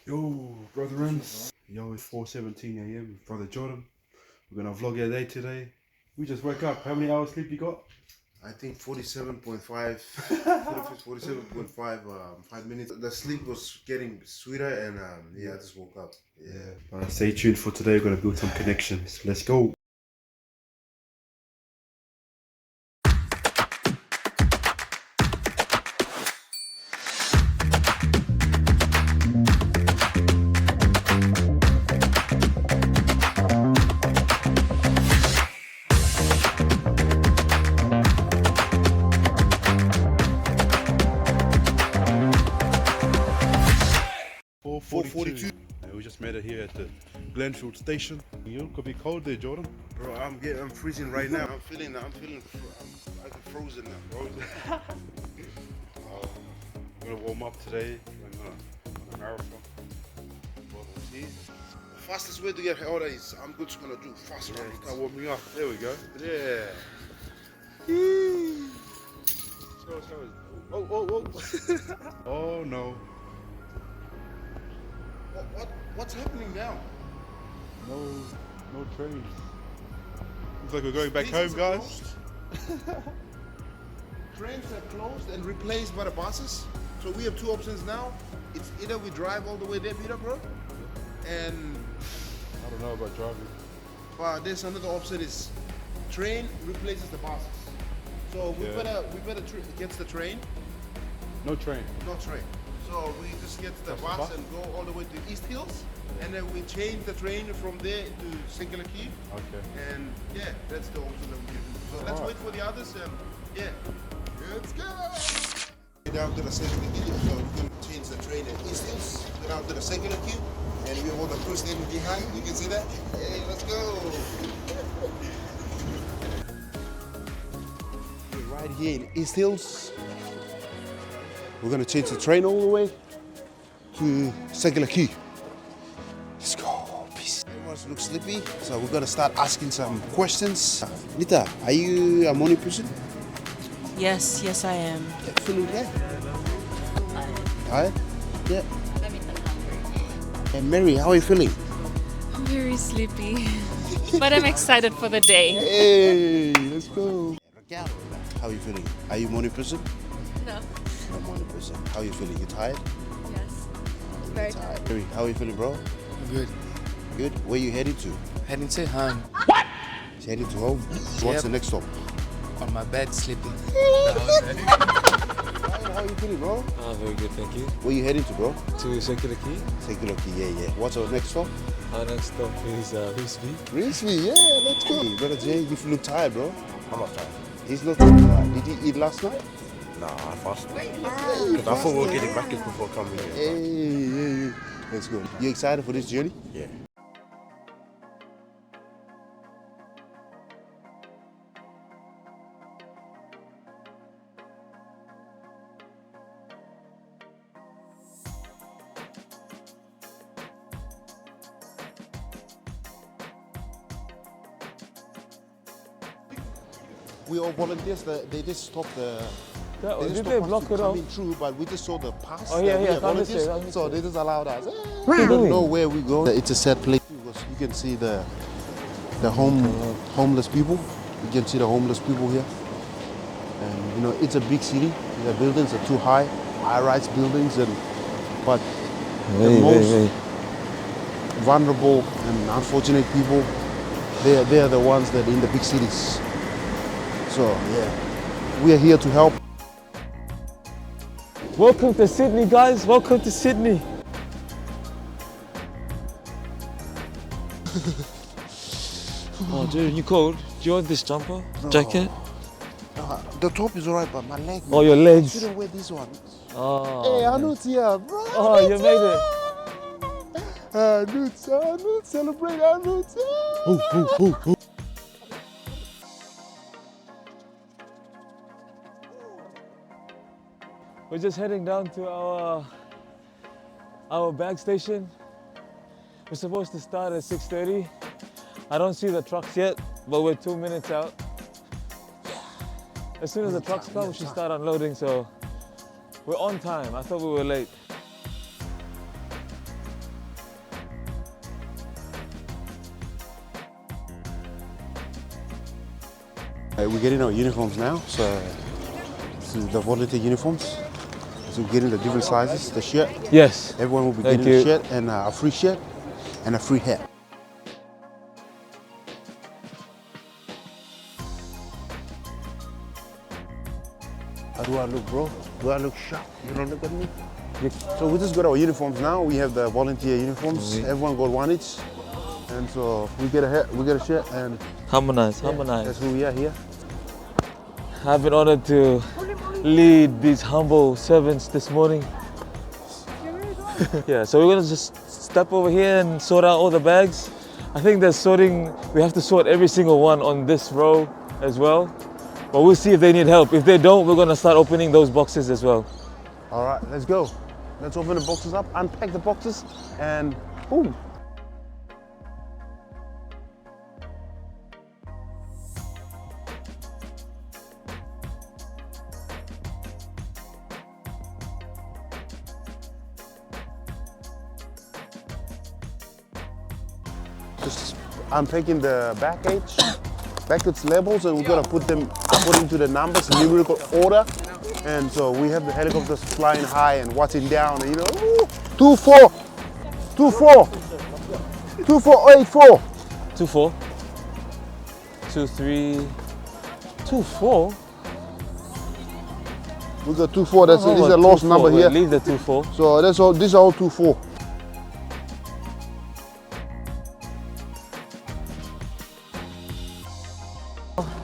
Yo, brethren. Yo, it's 4:17 a.m. Brother Jordan. We're gonna vlog our day today. We just woke up. How many hours sleep you got? I think 47.5, 5 minutes. The sleep was getting sweeter and I just woke up. Yeah. Stay tuned for today. We're gonna build some connections. Let's go. We just made it here at the Glenfield station. You could be cold there, Jordan. Bro, I'm freezing right now. I'm feeling like frozen now. Frozen. We're gonna warm up today. We're on a marathon. See? Fastest way to get older is I'm just gonna do fast runs. Start warming up. There we go. Yeah. Oh. Oh no. What's happening now? No trains. Looks like we're going back home, guys. Trains are closed and replaced by the buses. So we have two options now. It's either we drive all the way there, Peter, bro, and I don't know about driving. But there's another option is train replaces the buses. So we better get the train. No train. No train. So we just get the bus and go all the way to East Hills, and then we change the train from there to Singular Key. Okay. And yeah, that's the option that we can do. So let's wait for the others and yeah. Let's go! Down to the Singular Key, so we can change the train at East Hills, go down to the Singular Key, and we want the crew standing behind. You can see that? Hey, let's go! We're right here in East Hills. We're gonna change the train all the way to Singular Key. Let's go, peace. Everyone looks sleepy, so we're gonna start asking some questions. Nita, are you a morning person? Yes, I am. Feeling good? Tired? Yeah. And Mary, how are you feeling? I'm very sleepy, but I'm excited for the day. Hey, let's go. How are you feeling? Are you a morning person? No. I'm morning person. How are you feeling? You tired? Yes. Very tired. Mary, how are you feeling, bro? Good. Good. Where you heading to? Heading to home. What? Heading to home? What's the next stop? On my bed, sleeping. How are you feeling, bro? Very good, thank you. Where you heading to, bro? To Circular Key. Circular Key, yeah. What's our next stop? Our next stop is Reesby. Reesby, yeah, let's go. Hey, brother Jay, you look tired, bro. I'm not tired. He's not tired. Did you eat last night? Nah, I fasted. Because I thought we were getting back before coming here. Hey. Let's go. You excited for this journey? Yeah. We all volunteers. They just stopped the. Did they block it off? Coming through, but we just saw the pass. Oh yeah, volunteers, understand. so they just allowed us. We don't know where we go. It's a sad place because you can see the homeless people. You can see the homeless people here, and you know it's a big city. The buildings are too high, high-rise buildings, but the most vulnerable and unfortunate people, they are the ones that are in the big cities. So yeah, we are here to help. Welcome to Sydney, guys. Welcome to Sydney. Oh, dude, you cold? Do you want this jumper? No. Jacket? The top is alright, but my leg. Oh, your legs. I shouldn't wear this one. Oh. Hey, Anut here, bro. Oh, you made it. Anut, celebrate Anut. We're just heading down to our bag station. We're supposed to start at 6:30. I don't see the trucks yet, but we're 2 minutes out. As soon as the trucks come, we should start unloading, so we're on time. I thought we were late. We're getting our uniforms now, so this is the volunteer uniforms. So we're getting the different sizes, the shirt. Yes. Everyone will be Thank getting you. a shirt and a free shirt and a free hat. How do I look, bro? Do I look sharp? You don't look at me? So we just got our uniforms now. We have the volunteer uniforms. Everyone got one each. And so we get a hat, we get a shirt, and Harmonize, that's harmonize. who we are here. I've been honored to lead these humble servants this morning. Yeah, so we're gonna just step over here and sort out all the bags. I think they're sorting, we have to sort every single one on this row as well. But we'll see if they need help. If they don't, we're gonna start opening those boxes as well. All right, let's go. Let's open the boxes up, unpack the boxes, and boom. Just unpacking the package labels, and we're gonna put them according to the numbers, numerical order. And so we have the helicopters flying high and watching down, and, you know, 24, 24, 2484. 24, 23, 24. We got 24. That's Oh, this is a lost 24. number Wait, here. leave the 24. So that's all. These are all 24.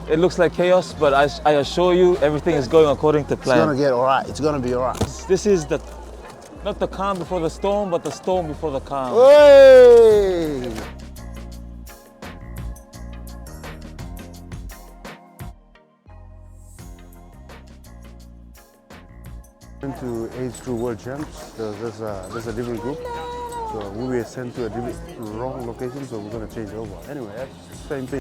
It looks like chaos, but I assure you everything is going according to It's gonna plan. get all right. It's gonna be all right. This is not the calm before the storm, but the storm before the calm. Hey! To age through world champs. There's a different group. So we were sent to a wrong location, so we're gonna change over. Anyway, that's the same thing.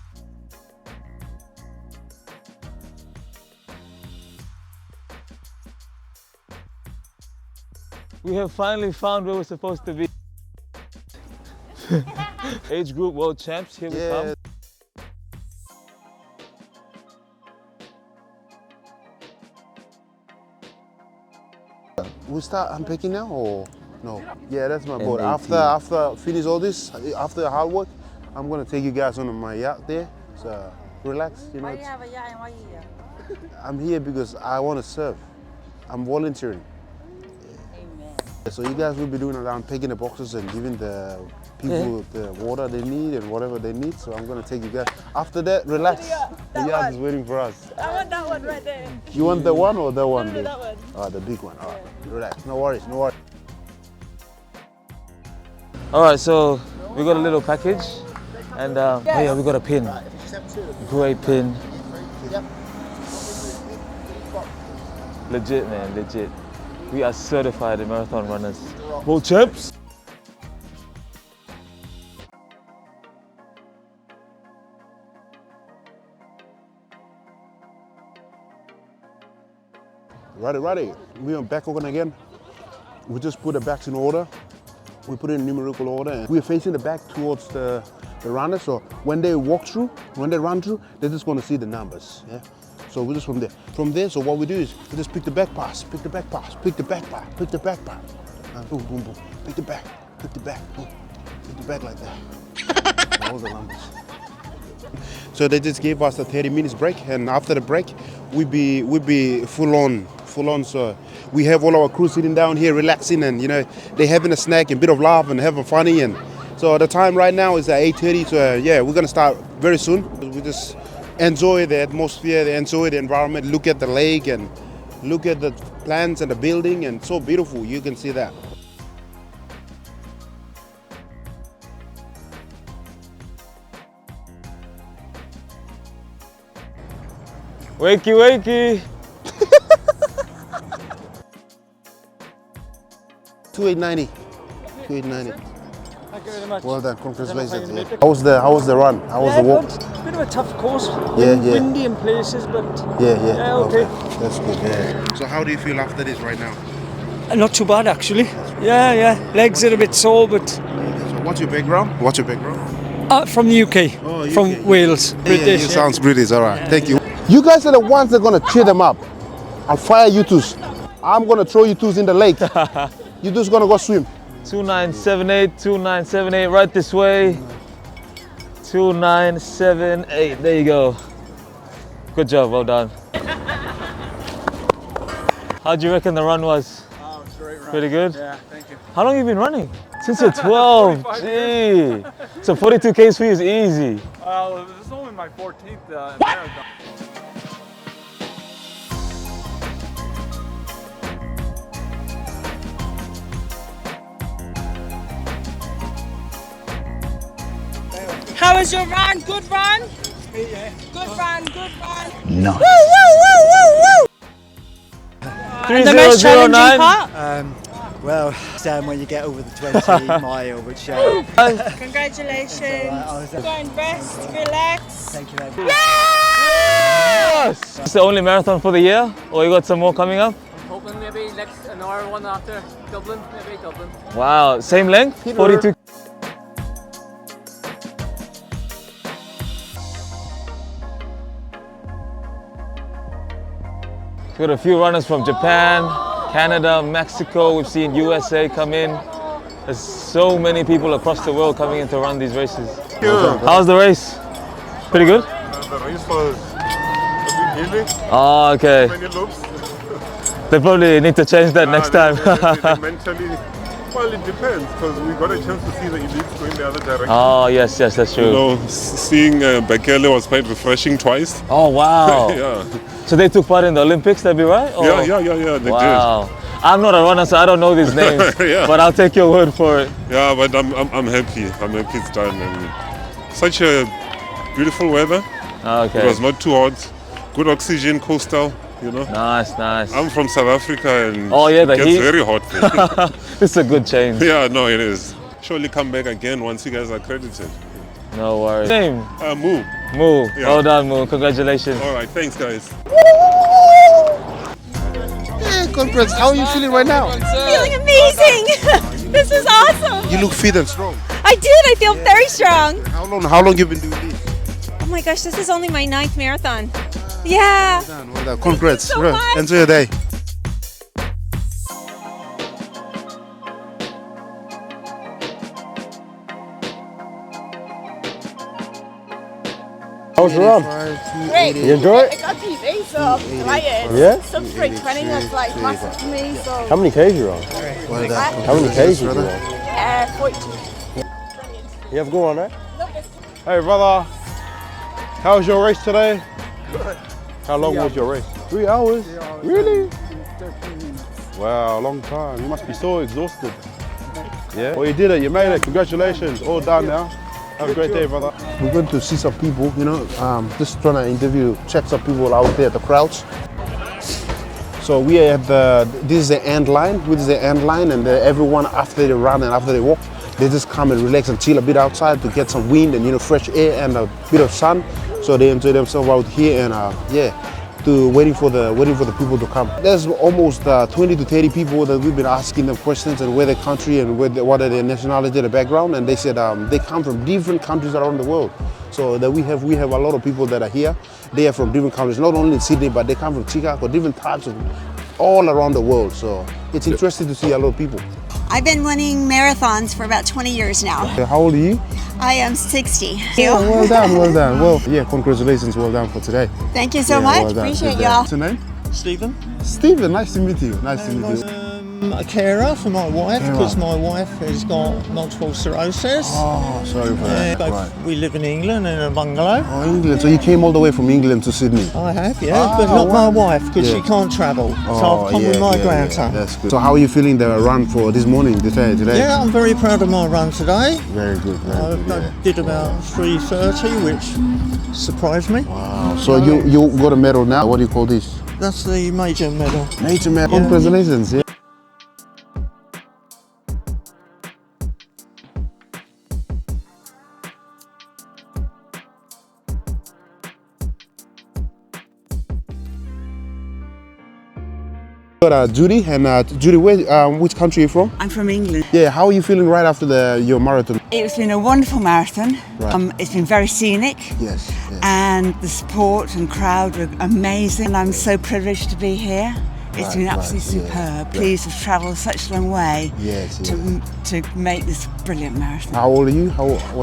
We have finally found where we're supposed to be. Age group world champs, here we come. We start unpacking now or no? Yeah, that's my boat. M18. After finish all this, after the hard work, I'm gonna take you guys on my yacht there. So relax, you know. Why do you have a yacht and why you here? I'm here because I want to serve. I'm volunteering. Amen. So you guys will be doing around picking the boxes and giving the people the water they need and whatever they need. So I'm gonna take you guys. After that, relax. The yacht is waiting for us. I want that one right there. You want the one or the one? No, that one. Oh, the big one. All right. Relax. No worries. No worries. All right, so we got a little package, and oh yeah, we got a pin. Great pin. Legit, man, legit. We are certified marathon runners. World champs. Righty. We are back on again. We just put the backs in order. We put it in numerical order, and we're facing the back towards the runners. So when they walk through, when they run through, they're just going to see the numbers. Yeah. So we're just from there. From there, so what we do is we just pick the back pass, pick the back pass, pick the back pass, pick the back pass. And boom, boom, boom. Pick the back, boom. Pick the back like that. All the numbers. So they just gave us a 30 minutes break, and after the break, we'd be full on. So we have all our crew sitting down here relaxing, and you know they're having a snack and a bit of laugh and having funny. And so the time right now is at 8:30. So yeah, we're gonna start very soon. We just enjoy the atmosphere, enjoy the environment, look at the lake and look at the plants and the building, and so beautiful. You can see that. Wakey. 2890. Thank you very much. Well done, congratulations. Yeah. How was the run? How was the walk? Bit of a tough course. Yeah. Windy in places, but Yeah. okay. That's good. Yeah. So how do you feel after this right now? Not too bad actually. Yeah. Legs are a bit sore, but So what's your background? from the UK, Oh, from UK. Wales, Yeah, British. you sounds British. All right. Thank you. You guys are the ones that are gonna cheer them up. I'll fire you twos. I'm gonna throw you twos in the lake. You twos gonna go swim. 2978, 2978, right this way. 2978, there you go. Good job, well done. How do you reckon the run was? Oh, it's a great run. Pretty good? Yeah, thank you. How long have you been running? Since you're 12, gee. So 42 Ks for you is easy. Well, this is only my 14th marathon. How was your run? Good run? Yeah. Good run, good run. Nice. Woo, woo, woo, woo, woo! The most challenging 3009. part? Well, when you get over the 20 mile, which Congratulations. It's all right. Go and rest, relax. Thank you very much. Yes! It's the only marathon for the year, or you got some more coming up? Hoping maybe next another one after Dublin, maybe Dublin. Wow, same length? 42. We've got a few runners from Japan, Canada, Mexico. We've seen USA come in. There's so many people across the world coming in to run these races. How's the race? Pretty good? The race was a bit hilly. Oh, okay. Many loops. They probably need to change that next time. They mentally, well, it depends because we got a chance to see the elites going the other direction. Oh, yes, yes, that's true. You know, seeing Bekele was quite refreshing twice. Oh, wow. Yeah. So they took part in the Olympics, that'd be right? Or? Yeah, they wow. I'm not a runner, so I don't know these names, Yeah. but I'll take your word for it. Yeah, but I'm happy. I'm happy it's done. And such a beautiful weather. Okay. It was not too hot. Good oxygen, coastal, you know. Nice, nice. I'm from South Africa and Oh, yeah, the it gets heat. very hot there. It's a good change. Yeah, no, it is. Surely come back again once you guys are accredited. No worries. Name? Moo. Moo. Yeah. Well done, Moo. Congratulations. All right, thanks, guys. Hey, conference, how are you feeling right now? Feeling amazing. This is awesome. You look fit and strong. I did. I feel very strong. How long you been doing this? Oh my gosh, this is only my 9th marathon. Yeah. Well done. Congrats. so much. Enjoy your day. How was your run? Great. You enjoy it? I got TV, so I like it. Yeah? Some straight training is like massive for me, so. How many Ks you on? Well done. How many Ks you on? 42. You have a good one, right? Hey brother, how was your race today? How long was your race? 3 hours? Really? Wow, long time. You must be so exhausted. Yeah? Well, you did it, you made it. Congratulations. All done now. Have a great day, brother. We're going to see some people, you know, just trying to check some people out there, the crowds. So we are at this is the end line, and everyone after they run and after they walk, they just come and relax and chill a bit outside to get some wind and, you know, fresh air and a bit of sun. So they enjoy themselves out here and waiting for the people to come. There's almost 20 to 30 people that we've been asking them questions and where their country and what are their nationality, their background, and they said they come from different countries around the world. So that we have a lot of people that are here. They are from different countries, not only in Sydney, but they come from Chicago, different types of all around the world. So it's interesting to see a lot of people. I've been running marathons for about 20 years now. How old are you? I am 60. Yeah, well done, well done. Well, yeah, congratulations, well done for today. Thank you so Yeah, much. well done, Appreciate good y'all. What's your name? Stephen, Stephen, nice to meet you. Nice to meet you. a carer for my wife Carer. because my wife has got multiple sclerosis. Oh, sorry for that. Right. We live in England in a bungalow. Oh, England. So you came all the way from England to Sydney? I have, yeah, but not my wife because she can't travel. So I've come with my grandson. That's good. So how are you feeling the run for this morning, today? Yeah, I'm very proud of my run today. Very good. I did about 3:30, which surprised me. Wow. So you got a medal now. What do you call this? That's the major medal. Major medal. Yeah. Congratulations. Yeah. But Judy, and Judy, which country are you from? I'm from England. Yeah, how are you feeling right after your marathon? It's been a wonderful marathon. Right. It's been very scenic. Yes, yes. And the support and crowd were amazing. And I'm so privileged to be here. It's been absolutely superb. Pleased to have travelled such a long way to make this brilliant marathon. How old are you?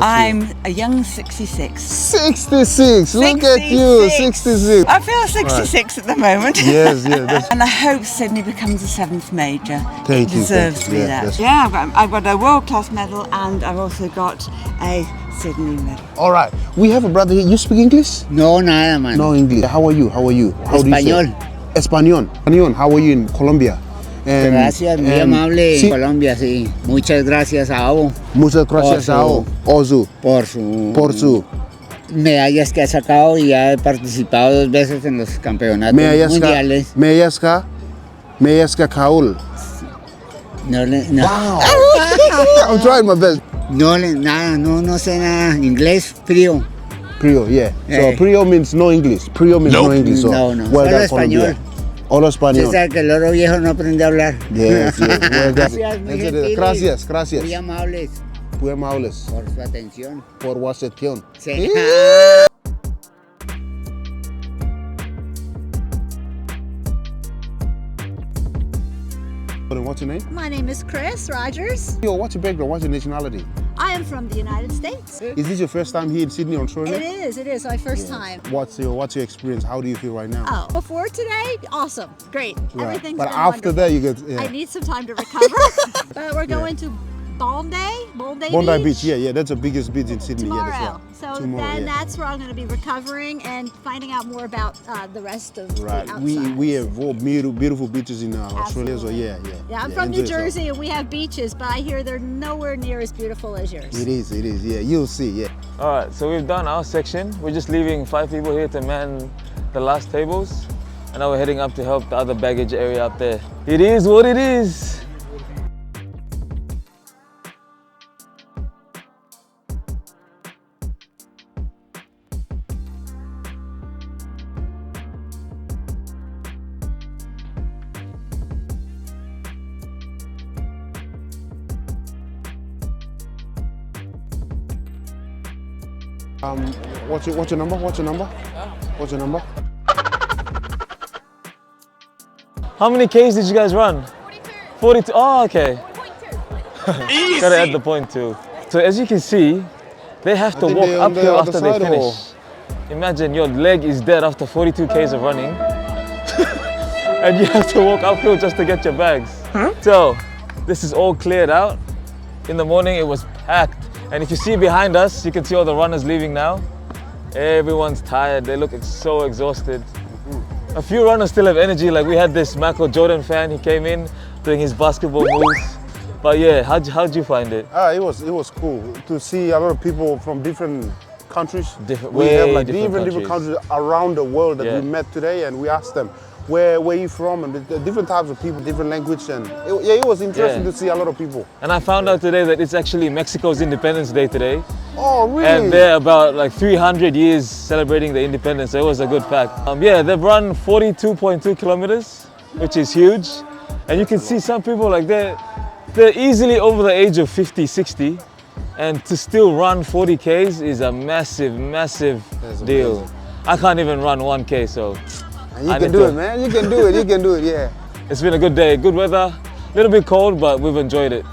I'm a young 66. 66! Look at you, 66. I feel 66 at the moment. Yes, yes. And I hope Sydney becomes the 7th major. Thank you. It deserves to be that. Yeah, I've got a world-class medal and I've also got a Sydney medal. All right. We have a brother here. You speak English? No, nada, man. No English. How are you? How do you say? Español. How are you in Colombia? Gracias, muy amable. Sí. Colombia, sí. Muchas gracias a Avo. Muchas gracias a Ozu por su medallas que ha sacado y ha participado 2 veces en los campeonatos mundiales. Medallas Kaul. No. Wow. I'm trying my best. No sé nada. Inglés, frío. Prio, yeah. So Prio means no English. Prio means no English. So No. Well Solo done, español. Solo español. Usted sabe que el loro viejo no aprende a hablar. Yes. Well done. Gracias, Gracias. Muy amables. Muy amables. Por su atención. Por su atención. Sí. What's your name? My name is Chris Rogers. Yo, what's your background? What's your nationality? I am from the United States. Is this your first time here in Sydney, Australia? It is my first time. What's your experience? How do you feel right now? Oh, before today, awesome, great. Right. Everything's But been after wonderful. that, you get. Yeah. I need some time to recover. But we're going to Bondi Beach. Yeah, that's the biggest beach in Sydney. Tomorrow. Yeah, So then that's where I'm going to be recovering and finding out more about the rest of the outside. We have beautiful beaches in Australia, so yeah. Yeah, I'm from New Jersey and we have beaches, but I hear they're nowhere near as beautiful as yours. It is, yeah. You'll see, yeah. All right, so we've done our section. We're just leaving 5 people here to man the last tables. And now we're heading up to help the other baggage area up there. It is what it is. What's your number? What's your number? How many Ks did you guys run? 42. Oh, okay. Gotta add the point too. So as you can see, they have to walk uphill after they finish. Imagine your leg is dead after 42 Ks of running. And you have to walk uphill just to get your bags. So this is all cleared out. In the morning it was packed. And if you see behind us, you can see all the runners leaving now. Everyone's tired, they look so exhausted. A few runners still have energy, like we had this Michael Jordan fan, he came in doing his basketball moves. But yeah, how'd you find it? It was cool to see a lot of people from different countries. We have like different countries around the world that we met today, and we asked them, where are you from, and the different types of people, different language, and it was interesting to see a lot of people. And I found out today that it's actually Mexico's Independence Day today. Oh, really? And they're about like 300 years celebrating the independence, so it was a good fact. Yeah, they've run 42.2 kilometers, which is huge. And you can see some people like they're easily over the age of 50, 60. And to still run 40 Ks is a massive deal. I can't even run 1K, so. And you can do it, man. You can do it, yeah. It's been a good day, good weather. A little bit cold, but we've enjoyed it.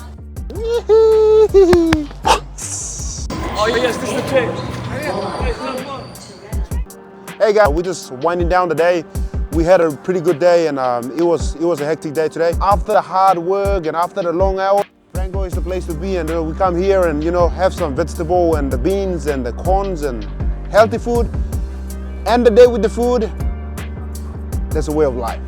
Oh yes, this is the trick. Hey guys, we're just winding down the day. We had a pretty good day, and it was a hectic day today. After the hard work and after the long hours, FRANGO is the place to be, and we come here and have some vegetable and the beans and the corns and healthy food. End the day with the food. That's a way of life.